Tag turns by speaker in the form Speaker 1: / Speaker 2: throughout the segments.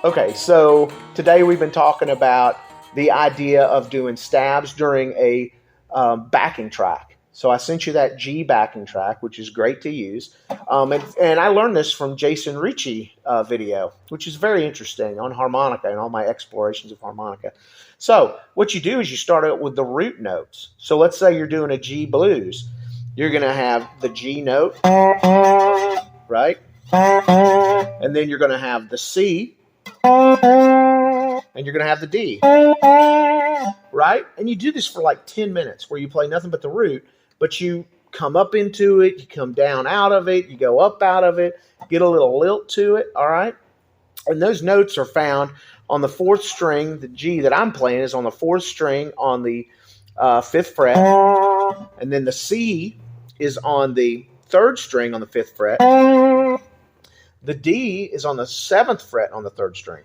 Speaker 1: Okay, so today we've been talking about the idea of doing stabs during a backing track. So I sent you that G backing track, which is great to use. And I learned this from Jason Ricci video, which is very interesting on harmonica and all my explorations of harmonica. So what you do is you start out with the root notes. So let's say you're doing a G blues. You're going to have the G note, right? And then you're going to have the C, and you're going to have the D, right? And you do this for like 10 minutes where you play nothing but the root, but you come up into it, you come down out of it, you go up out of it, get a little lilt to it, all right? And those notes are found on the 4th string. The G that I'm playing is on the 4th string on the 5th fret, and then the C is on the 3rd string on the 5th fret. The D is on the 7th fret on the 3rd string,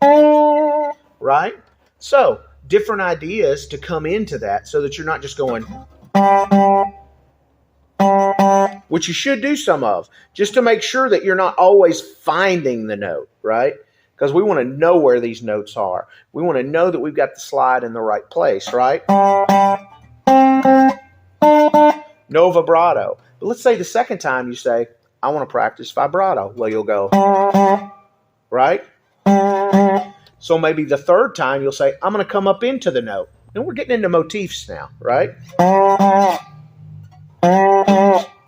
Speaker 1: right? So different ideas to come into that so that you're not just going, which you should do some of, just to make sure that you're not always finding the note, right? Because we want to know where these notes are. We want to know that we've got the slide in the right place, right? No vibrato. But let's say the second time you say, I want to practice vibrato. Well, you'll go, right? So maybe the third time you'll say, I'm going to come up into the note. And we're getting into motifs now, right?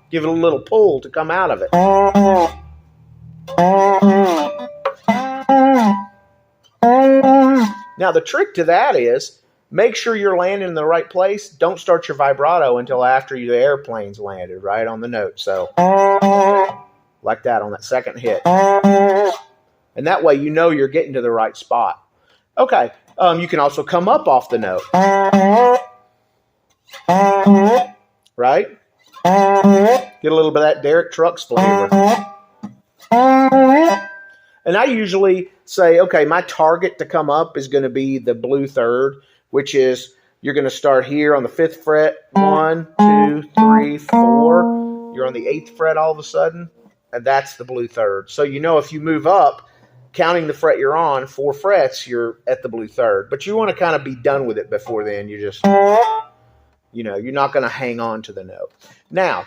Speaker 1: Give it a little pull to come out of it. Now, the trick to that is make sure you're landing in the right place. Don't start your vibrato until after the airplane's landed, right, on the note. So, like that on that second hit. And that way you know you're getting to the right spot. Okay, you can also come up off the note. Right? Get a little bit of that Derek Trucks flavor. And I usually say, okay, my target to come up is going to be the blue third, which is you're going to start here on the 5th fret. 1, 2, 3, 4. You're on the 8th fret all of a sudden, and that's the blue third. So you know if you move up, counting the fret you're on, 4 frets, you're at the blue third. But you want to kind of be done with it before then. You just, you know, you're not going to hang on to the note. Now,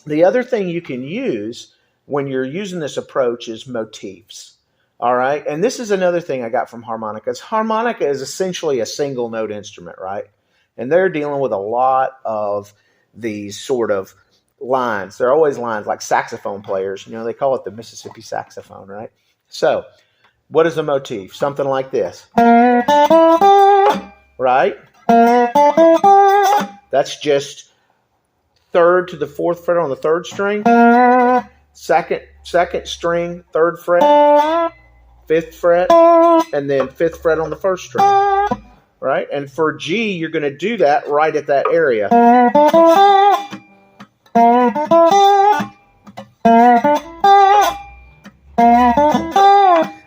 Speaker 1: the other thing you can use when you're using this approach is motifs. All right, and this is another thing I got from harmonicas. Harmonica is essentially a single note instrument, right? And they're dealing with a lot of these sort of lines. They're always lines like saxophone players. You know, they call it the Mississippi saxophone, right? So what is a motif? Something like this, right? That's just 3rd to the 4th fret on the 3rd string, second string, 3rd fret, 5th fret, and then 5th fret on the 1st string, right? And for G, you're going to do that right at that area.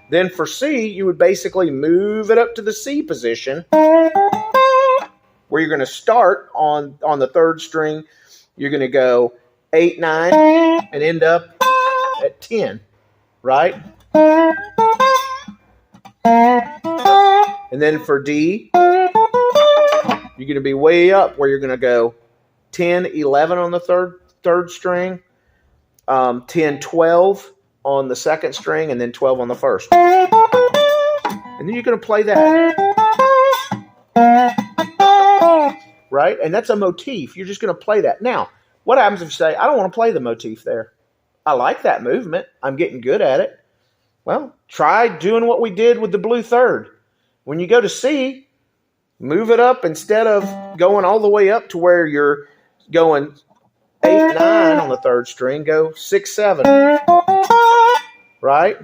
Speaker 1: Then for C, you would basically move it up to the C position, where you're going to start on the 3rd string. You're going to go 8, 9, and end up at 10, right? And then for D, you're going to be way up where you're going to go 10, 11 on the third string, 10, 12 on the 2nd string, and then 12 on the 1st. And then you're going to play that. Right? And that's a motif. You're just going to play that. Now, what happens if you say, I don't want to play the motif there? I like that movement. I'm getting good at it. Well, try doing what we did with the blue third. When you go to C, move it up instead of going all the way up to where you're going 8, 9 on the 3rd string. Go 6, 7. Right?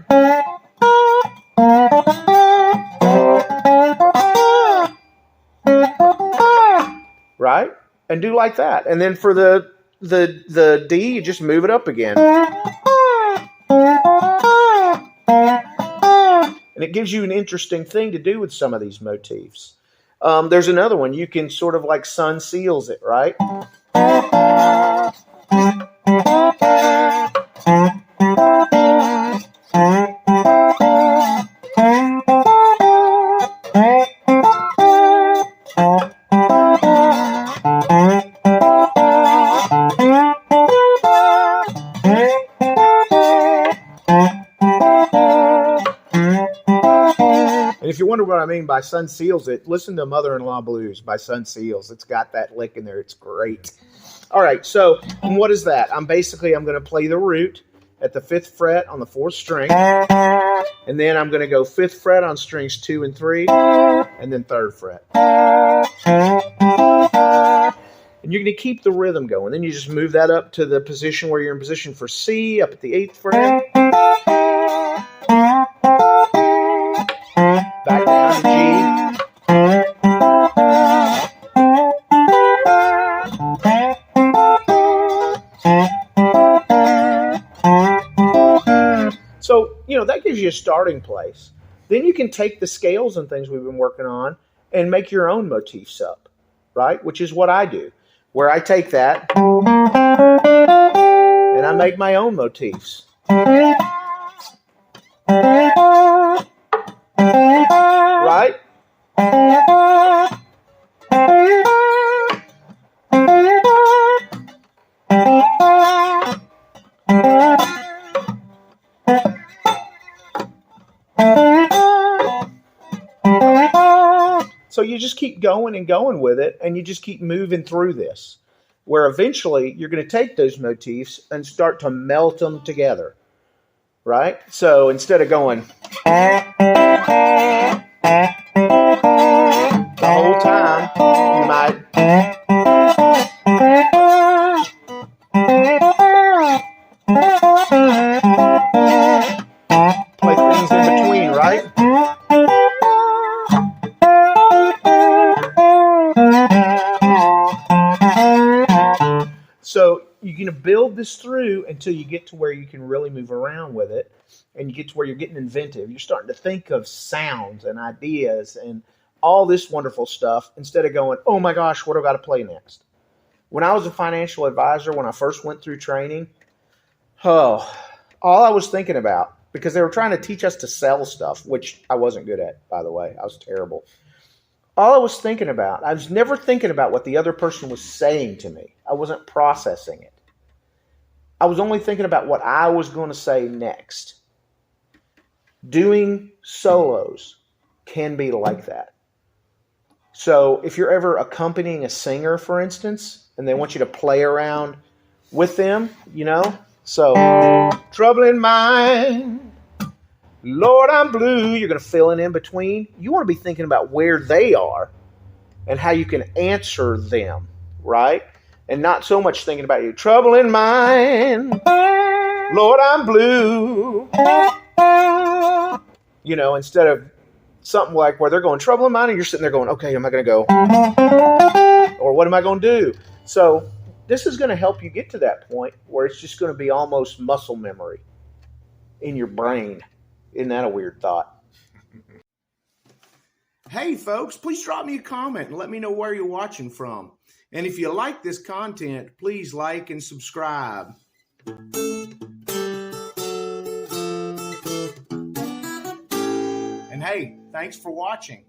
Speaker 1: Right? And do like that. And then for the D, you just move it up again. And it gives you an interesting thing to do with some of these motifs. There's another one. You can sort of like sun seals it, right? if you wonder what I mean by Sun Seals It, listen to Mother-in-Law Blues by Sun Seals. It's got that lick in there. It's great. All right, so what is that? I'm going to play the root at the 5th fret on the 4th string, and then I'm going to go 5th fret on strings 2 and 3, and then 3rd fret. And you're going to keep the rhythm going. Then you just move that up to the position where you're in position for C, up at the 8th fret. Back down to G. So, that gives you a starting place. Then you can take the scales and things we've been working on and make your own motifs up, right? Which is what I do, where I take that and I make my own motifs. Right? So you just keep going and going with it, and you just keep moving through this, where eventually you're going to take those motifs and start to melt them together, right? So instead of going the whole time, you might play things in between, right? So you're going to build this through until you get to where you can really move around with it, and you get to where you're getting inventive. You're starting to think of sounds and ideas and all this wonderful stuff instead of going, oh my gosh, what do I got to play next? When I was a financial advisor, when I first went through training, all I was thinking about, because they were trying to teach us to sell stuff, which I wasn't good at, by the way. I was terrible. All I was thinking about, I was never thinking about what the other person was saying to me. I wasn't processing it. I was only thinking about what I was going to say next. Doing solos can be like that. So if you're ever accompanying a singer, for instance, and they want you to play around with them, so trouble in mind, Lord, I'm blue. You're going to fill in between. You want to be thinking about where they are and how you can answer them, right? And not so much thinking about you. Trouble in mind, Lord, I'm blue. Instead of something like where they're going, trouble in mind, and you're sitting there going, okay, am I going to go? Or what am I going to do? So this is going to help you get to that point where it's just going to be almost muscle memory in your brain. Isn't that a weird thought? Hey, folks, please drop me a comment and let me know where you're watching from. And if you like this content, please like and subscribe. And hey, thanks for watching.